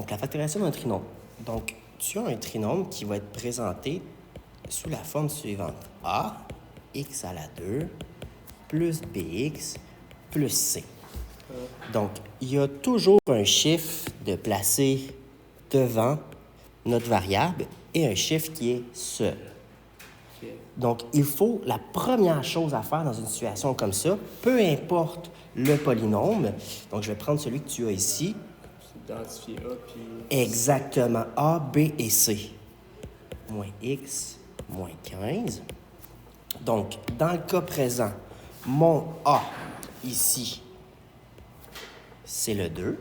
Donc, la factorisation d'un trinôme. Donc, tu as un trinôme qui va être présenté sous la forme suivante. A, x à la 2, plus bx, plus c. Donc, il y a toujours un chiffre de placer devant notre variable et un chiffre qui est seul. Donc, il faut, la première chose à faire dans une situation comme ça, peu importe le polynôme, donc je vais prendre celui que tu as ici. C'est identifier A, puis... Exactement, A, B et C. Moins x, moins 15. Donc, dans le cas présent, mon A, ici, c'est le 2.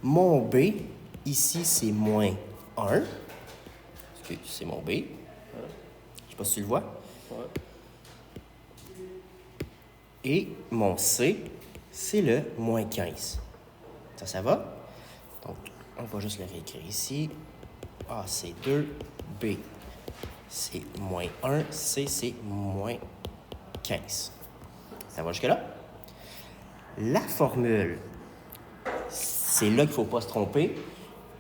Mon B, ici, c'est moins 1. Excuse, c'est mon B. Je ne sais pas si tu le vois. Ouais. Et mon C, c'est le moins 15. Ça va? Donc, on va juste le réécrire ici. A, c'est 2. B, c'est moins 1. C, c'est moins 15. Ça va jusque-là? La formule, c'est là qu'il ne faut pas se tromper.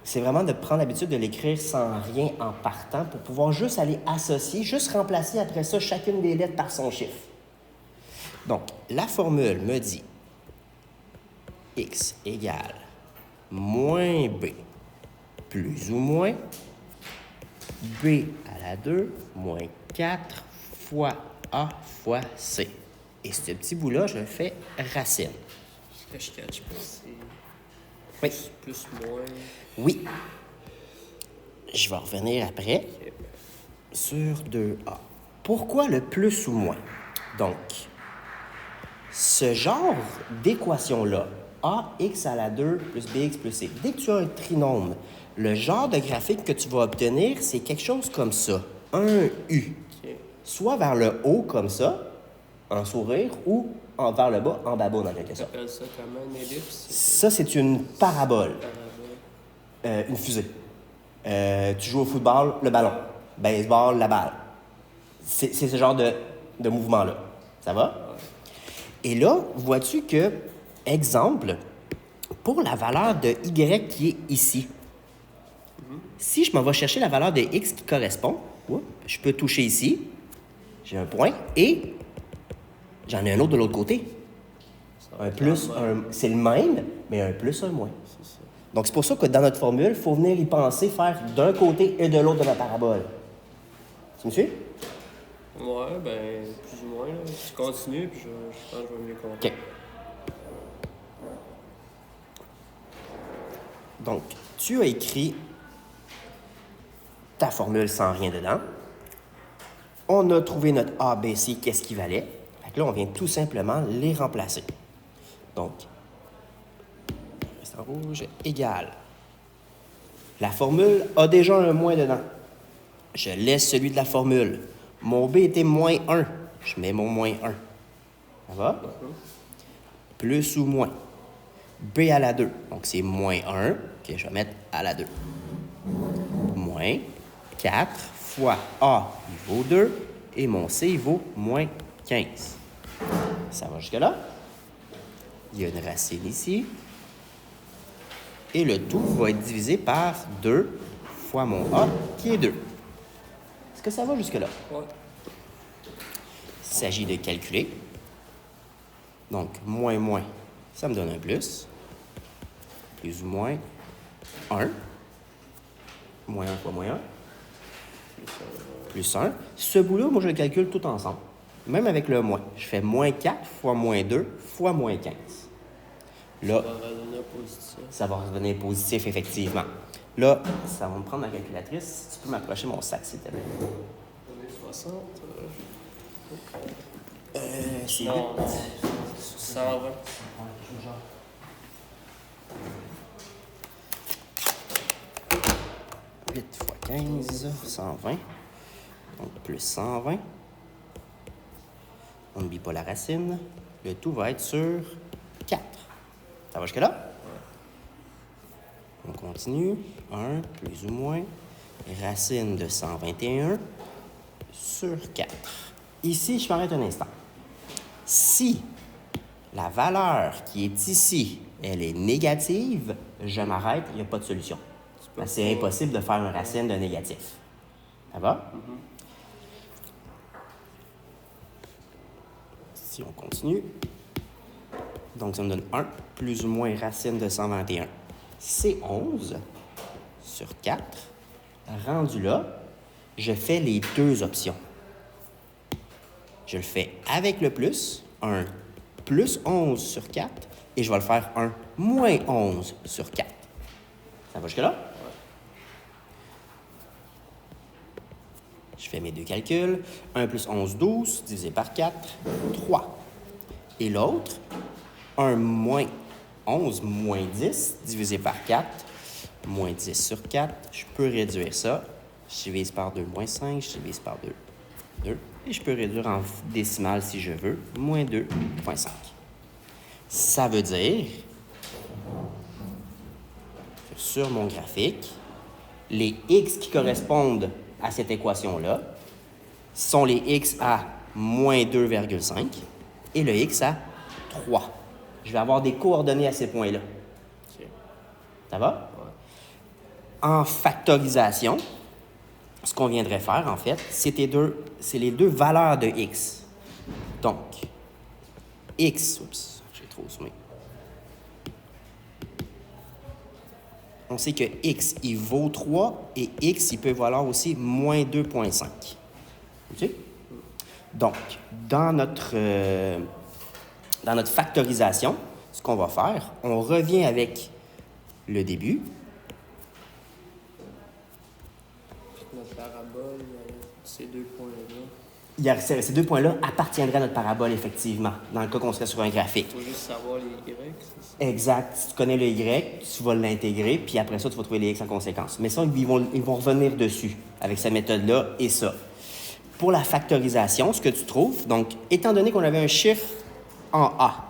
C'est vraiment de prendre l'habitude de l'écrire sans rien en partant pour pouvoir juste aller associer, juste remplacer après ça chacune des lettres par son chiffre. Donc, la formule me dit x égale moins b plus ou moins b à la 2 moins 4 fois a fois c. Et ce petit bout-là, je le fais racine. Ce que je catch pas, c'est... Oui. Plus, moins... Oui. Je vais revenir après sur 2a. Pourquoi le plus ou moins? Donc, ce genre d'équation-là, ax à la 2 plus bx plus c, dès que tu as un trinôme, le genre de graphique que tu vas obtenir, c'est quelque chose comme ça. Un U. Okay. Soit vers le haut, comme ça, en sourire, ou vers le bas, en baboune, en quelque sorte. Tu appelles ça comment, une ellipse? Ça, c'est une parabole. Une fusée. Tu joues au football, le ballon. Baseball, la balle. C'est ce genre de mouvement-là. Ça va? Ouais. Et là, vois-tu que, exemple, pour la valeur de y qui est ici, si je m'en vais chercher la valeur de x qui correspond, je peux toucher ici, j'ai un point, et j'en ai un autre de l'autre côté. Un plus, c'est le même, mais un plus, un moins. C'est ça. Donc, c'est pour ça que dans notre formule, il faut venir y penser, faire d'un côté et de l'autre de la parabole. Tu me suis? Ouais, ben, plus ou moins. Là. Tu continues, puis je pense que je vais mieux comprendre. OK. Donc, tu as écrit ta formule sans rien dedans. On a trouvé notre ABC, qu'est-ce qu'il valait. Fait que là, on vient tout simplement les remplacer. Donc, reste en rouge, égale. La formule a déjà un moins dedans. Je laisse celui de la formule. Mon B était moins 1. Je mets mon moins 1. Ça va? Plus ou moins. B à la 2. Donc, c'est moins 1 que je vais mettre à la 2. Moins 4 fois A, il vaut 2. Et mon C, il vaut moins 15. Ça va jusque-là? Il y a une racine ici. Et le tout va être divisé par 2 fois mon A, qui est 2. Est-ce que ça va jusque-là? Ouais. Il s'agit de calculer. Donc, moins, moins, ça me donne un plus. Plus ou moins 1. Moins 1 fois moins 1. Plus 1. Ce bout-là, moi, je le calcule tout ensemble. Même avec le moins. Je fais moins 4 fois moins 2 fois moins 15. Là, Ça va revenir positif. Ça va revenir positif, effectivement. Là, ça va me prendre la calculatrice. Si tu peux m'approcher mon sac, s'il te plaît. On est 60. C'est Non, 8. 120. 8 fois 15, 120. Donc, plus 120. On n'oublie pas la racine. Le tout va être sur 4. Ça va jusque-là? On continue. 1 plus ou moins. Racine de 121 sur 4. Ici, je m'arrête un instant. Si la valeur qui est ici, elle est négative, je m'arrête, il n'y a pas de solution. Parce que c'est impossible de faire une racine de négatif. Ça va? Si on continue, donc ça me donne 1 plus ou moins racine de 121. C'est 11 sur 4. Rendu là, je fais les deux options. Je le fais avec le plus, 1 plus 11 sur 4, et je vais le faire 1 moins 11 sur 4. Ça va jusque-là? Je fais mes deux calculs. 1 plus 11, 12, divisé par 4, 3. Et l'autre, 1 moins 11 moins 10, divisé par 4, moins 10 sur 4. Je peux réduire ça. Je divise par 2, moins 5. Je divise par 2, 2. Et je peux réduire en décimale si je veux, moins 2,5. Ça veut dire que sur mon graphique, les x qui correspondent à cette équation-là sont les x à moins 2,5 et le x à 3. Je vais avoir des coordonnées à ces points-là. Ok. Ça va? Ouais. En factorisation, ce qu'on viendrait faire, en fait, c'est les deux valeurs de x. Donc, x, oups, j'ai trop zoomé. On sait que x, il vaut 3 et x, il peut valoir aussi moins 2,5. OK? Donc, dans notre factorisation, ce qu'on va faire, on revient avec le début. Notre parabole, ces deux points-là. Ces deux points-là appartiendraient à notre parabole, effectivement, dans le cas qu'on serait sur un graphique. Il faut juste savoir les y, c'est ça? Exact. Si tu connais le y, tu vas l'intégrer, puis après ça, tu vas trouver les x en conséquence. Mais ça, ils vont revenir dessus avec cette méthode-là et ça. Pour la factorisation, ce que tu trouves, donc, étant donné qu'on avait un chiffre en A,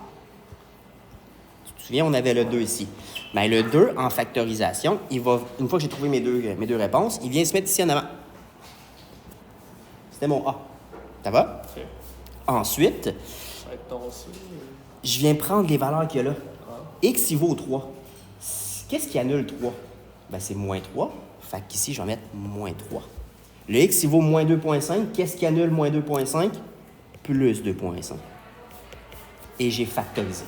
tu te souviens, on avait le 2 ici. Bien, le 2, en factorisation, une fois que j'ai trouvé mes deux réponses, il vient se mettre ici en avant. C'était mon A. Ça va? Okay. Ensuite, ça va être toncé, je viens prendre les valeurs qu'il y a là. Ah. X, il vaut 3. Qu'est-ce qui annule 3? Bien, c'est moins 3. Fait qu'ici, je vais mettre moins 3. Le X, il vaut moins 2,5. Qu'est-ce qui annule moins 2,5? Plus 2,5. Et j'ai factorisé.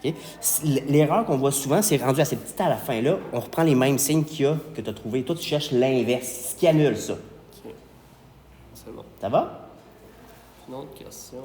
Okay? L'erreur qu'on voit souvent, c'est rendu à cette petite à la fin-là, on reprend les mêmes signes qu'il y a que tu as trouvé. Toi, tu cherches l'inverse, ce qui annule ça. OK. C'est bon. Ça va? Une autre question.